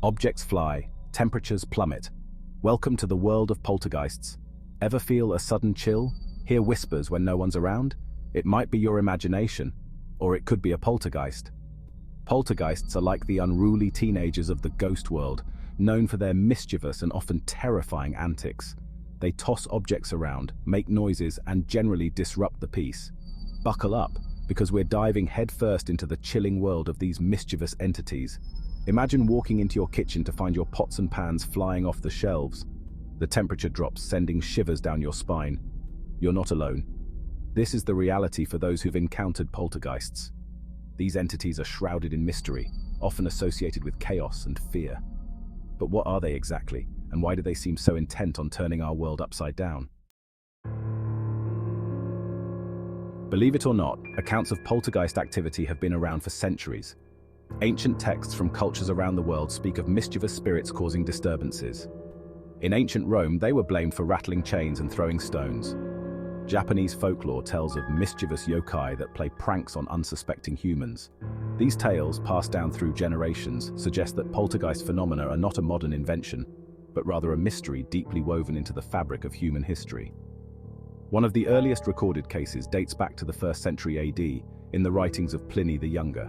Objects fly, temperatures plummet. Welcome to the world of poltergeists. Ever feel a sudden chill? Hear whispers when no one's around? It might be your imagination, or it could be a poltergeist. Poltergeists are like the unruly teenagers of the ghost world, known for their mischievous and often terrifying antics. They toss objects around, make noises, and generally disrupt the peace. Buckle up, because we're diving headfirst into the chilling world of these mischievous entities. Imagine walking into your kitchen to find your pots and pans flying off the shelves. The temperature drops, sending shivers down your spine. You're not alone. This is the reality for those who've encountered poltergeists. These entities are shrouded in mystery, often associated with chaos and fear. But what are they exactly, and why do they seem so intent on turning our world upside down? Believe it or not, accounts of poltergeist activity have been around for centuries. Ancient texts from cultures around the world speak of mischievous spirits causing disturbances. In ancient Rome, they were blamed for rattling chains and throwing stones. Japanese folklore tells of mischievous yokai that play pranks on unsuspecting humans. These tales, passed down through generations, suggest that poltergeist phenomena are not a modern invention, but rather a mystery deeply woven into the fabric of human history. One of the earliest recorded cases dates back to the 1st century AD in the writings of Pliny the Younger.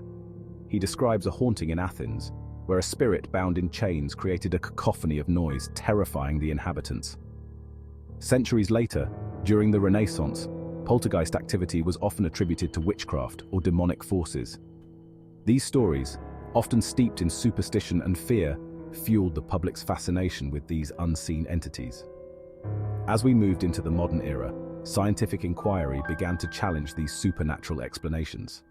He describes a haunting in Athens, where a spirit bound in chains created a cacophony of noise, terrifying the inhabitants. Centuries later, during the Renaissance, poltergeist activity was often attributed to witchcraft or demonic forces. These stories, often steeped in superstition and fear, fueled the public's fascination with these unseen entities. As we moved into the modern era, scientific inquiry began to challenge these supernatural explanations.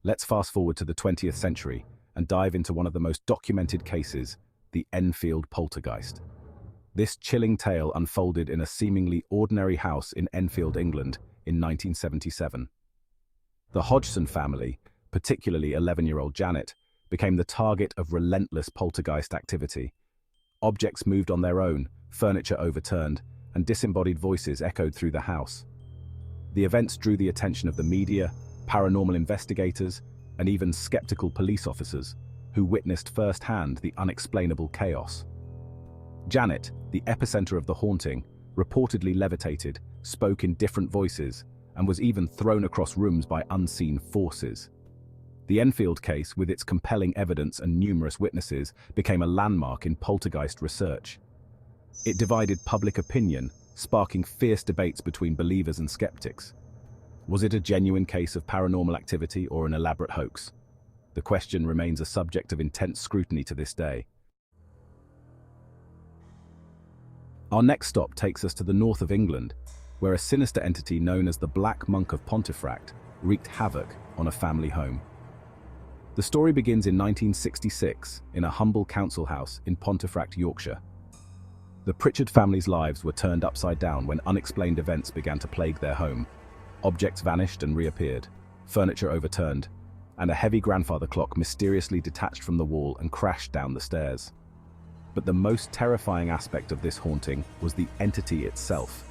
Let's fast forward to the 20th century and dive into one of the most documented cases, the Enfield poltergeist. This chilling tale unfolded in a seemingly ordinary house in Enfield, England, in 1977. The Hodgson family, particularly 11-year-old Janet, became the target of relentless poltergeist activity. Objects moved on their own, furniture overturned, and disembodied voices echoed through the house. The events drew the attention of the media, paranormal investigators, and even skeptical police officers, who witnessed firsthand the unexplainable chaos. Janet, the epicenter of the haunting, reportedly levitated, spoke in different voices, and was even thrown across rooms by unseen forces. The Enfield case, with its compelling evidence and numerous witnesses, became a landmark in poltergeist research. It divided public opinion, sparking fierce debates between believers and skeptics. Was it a genuine case of paranormal activity or an elaborate hoax? The question remains a subject of intense scrutiny to this day. Our next stop takes us to the north of England, where a sinister entity known as the Black Monk of Pontefract wreaked havoc on a family home. The story begins in 1966 in a humble council house in Pontefract, Yorkshire. The Pritchard family's lives were turned upside down when unexplained events began to plague their home. Objects vanished and reappeared, furniture overturned, and a heavy grandfather clock mysteriously detached from the wall and crashed down the stairs. But the most terrifying aspect of this haunting was the entity itself,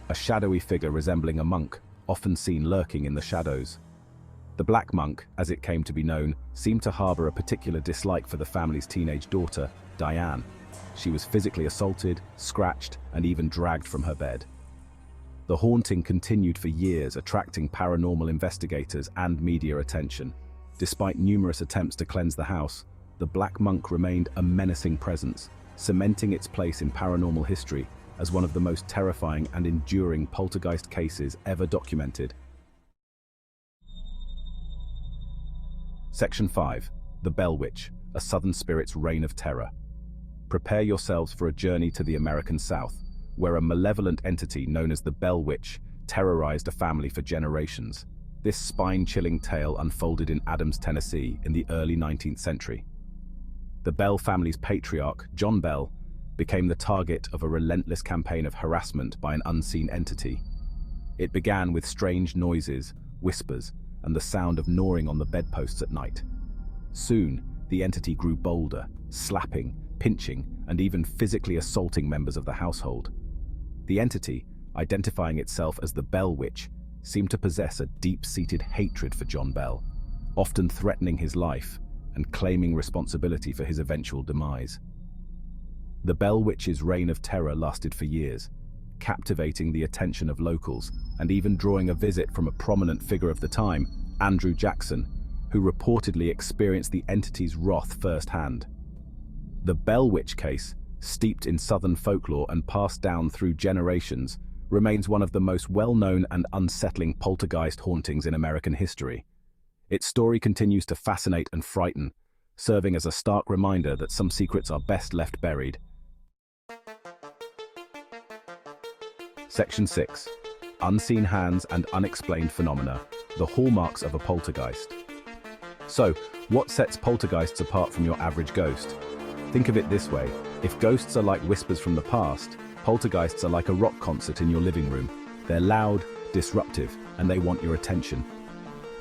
a shadowy figure resembling a monk, often seen lurking in the shadows. The Black Monk, as it came to be known, seemed to harbor a particular dislike for the family's teenage daughter, Diane. She was physically assaulted, scratched, and even dragged from her bed. The haunting continued for years, attracting paranormal investigators and media attention. Despite numerous attempts to cleanse the house, the Black Monk remained a menacing presence, cementing its place in paranormal history as one of the most terrifying and enduring poltergeist cases ever documented. Section 5. The Bell Witch, a Southern Spirit's Reign of Terror. Prepare yourselves for a journey to the American South, where a malevolent entity known as the Bell Witch terrorized a family for generations. This spine-chilling tale unfolded in Adams, Tennessee, in the early 19th century. The Bell family's patriarch, John Bell, became the target of a relentless campaign of harassment by an unseen entity. It began with strange noises, whispers, and the sound of gnawing on the bedposts at night. Soon, the entity grew bolder, slapping, pinching, and even physically assaulting members of the household. The entity, identifying itself as the Bell Witch, seemed to possess a deep-seated hatred for John Bell. often threatening his life and claiming responsibility for his eventual demise. The Bell Witch's reign of terror lasted for years, captivating the attention of locals and even drawing a visit from a prominent figure of the time, Andrew Jackson, who reportedly experienced the entity's wrath firsthand. The Bell Witch case, steeped in Southern folklore and passed down through generations, remains one of the most well-known and unsettling poltergeist hauntings in American history. Its story continues to fascinate and frighten, serving as a stark reminder that some secrets are best left buried. Section 6. Unseen hands and unexplained phenomena, the hallmarks of a poltergeist. So, what sets poltergeists apart from your average ghost? Think of it this way: if ghosts are like whispers from the past, poltergeists are like a rock concert in your living room. They're loud, disruptive, and they want your attention.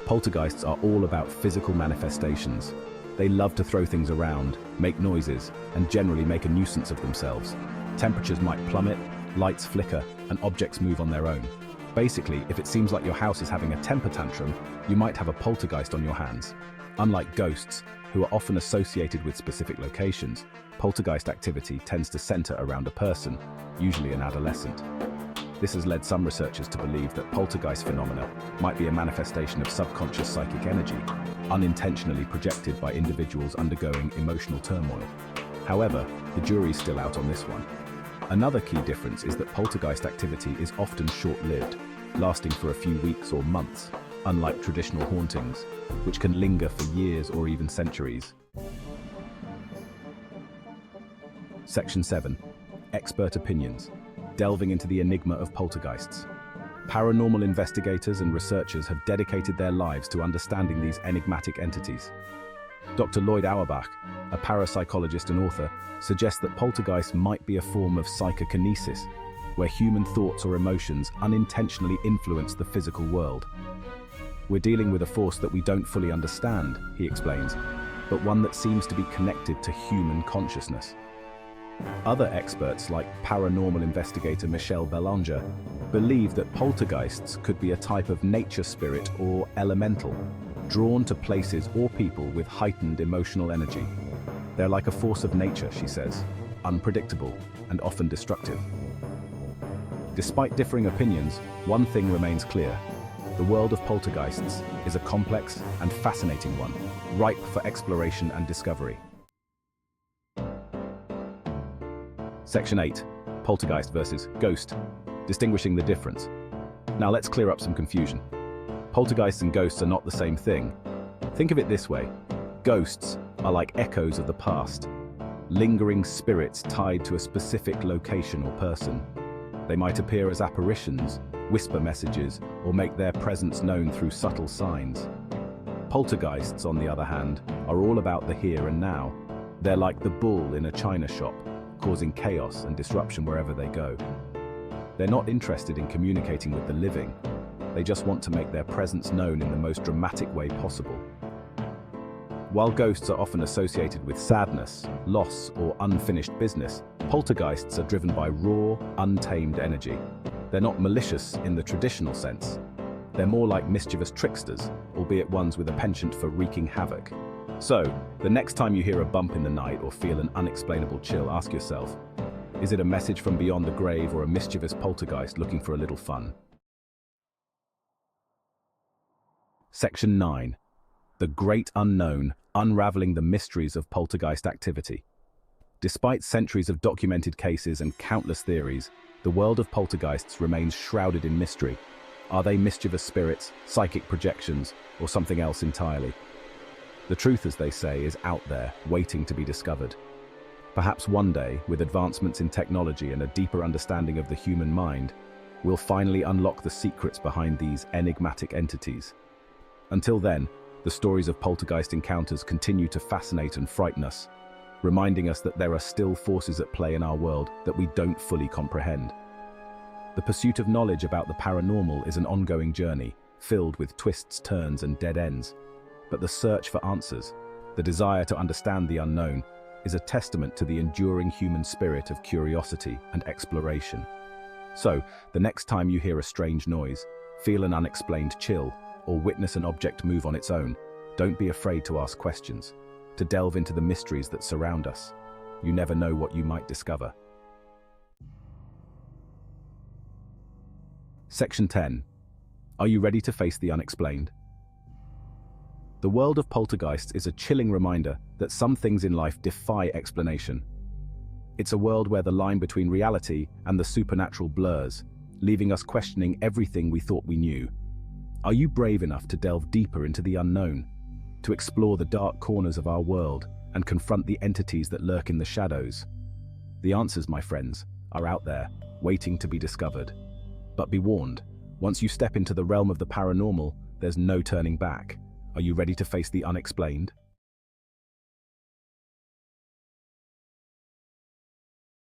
Poltergeists are all about physical manifestations. They love to throw things around, make noises, and generally make a nuisance of themselves. Temperatures might plummet, lights flicker, and objects move on their own. Basically, if it seems like your house is having a temper tantrum, you might have a poltergeist on your hands. Unlike ghosts, who are often associated with specific locations, poltergeist activity tends to center around a person, usually an adolescent. This has led some researchers to believe that poltergeist phenomena might be a manifestation of subconscious psychic energy, unintentionally projected by individuals undergoing emotional turmoil. However, the jury's still out on this one. Another key difference is that poltergeist activity is often short-lived, lasting for a few weeks or months, unlike traditional hauntings, which can linger for years or even centuries. Section 7. Expert opinions. Delving into the enigma of poltergeists. Paranormal investigators and researchers have dedicated their lives to understanding these enigmatic entities. Dr. Lloyd Auerbach, a parapsychologist and author, suggests that poltergeists might be a form of psychokinesis, where human thoughts or emotions unintentionally influence the physical world. We're dealing with a force that we don't fully understand, he explains, but one that seems to be connected to human consciousness. Other experts, like paranormal investigator Michelle Belanger, believe that poltergeists could be a type of nature spirit or elemental, drawn to places or people with heightened emotional energy. They're like a force of nature, she says, unpredictable and often destructive. Despite differing opinions, one thing remains clear: the world of poltergeists is a complex and fascinating one, ripe for exploration and discovery. Section 8. Poltergeist versus ghost. Distinguishing the difference. Now let's clear up some confusion. Poltergeists and ghosts are not the same thing. Think of it this way: ghosts are like echoes of the past, lingering spirits tied to a specific location or person. They might appear as apparitions, whisper messages, or make their presence known through subtle signs. Poltergeists, on the other hand, are all about the here and now. They're like the bull in a china shop, causing chaos and disruption wherever they go. They're not interested in communicating with the living. They just want to make their presence known in the most dramatic way possible. While ghosts are often associated with sadness, loss, or unfinished business, poltergeists are driven by raw, untamed energy. They're not malicious in the traditional sense. They're more like mischievous tricksters, albeit ones with a penchant for wreaking havoc. So, the next time you hear a bump in the night or feel an unexplainable chill, ask yourself, is it a message from beyond the grave or a mischievous poltergeist looking for a little fun? Section 9. The Great Unknown, unraveling the mysteries of poltergeist activity. Despite centuries of documented cases and countless theories, the world of poltergeists remains shrouded in mystery. Are they mischievous spirits, psychic projections, or something else entirely? The truth, as they say, is out there, waiting to be discovered. Perhaps one day, with advancements in technology and a deeper understanding of the human mind, we'll finally unlock the secrets behind these enigmatic entities. Until then, the stories of poltergeist encounters continue to fascinate and frighten us, reminding us that there are still forces at play in our world that we don't fully comprehend. The pursuit of knowledge about the paranormal is an ongoing journey, filled with twists, turns, and dead ends. But the search for answers, the desire to understand the unknown, is a testament to the enduring human spirit of curiosity and exploration. So, the next time you hear a strange noise, feel an unexplained chill, or witness an object move on its own, Don't be afraid to ask questions, to delve into the mysteries that surround us. You never know what you might discover. Section 10. Are you ready to face the unexplained? The world of Poltergeist is a chilling reminder that some things in life defy explanation. It's a world where the line between reality and the supernatural blurs, leaving us questioning everything we thought we knew. Are you brave enough to delve deeper into the unknown, to explore the dark corners of our world and confront the entities that lurk in the shadows? The answers, my friends, are out there, waiting to be discovered. But be warned, once you step into the realm of the paranormal, there's no turning back. Are you ready to face the unexplained?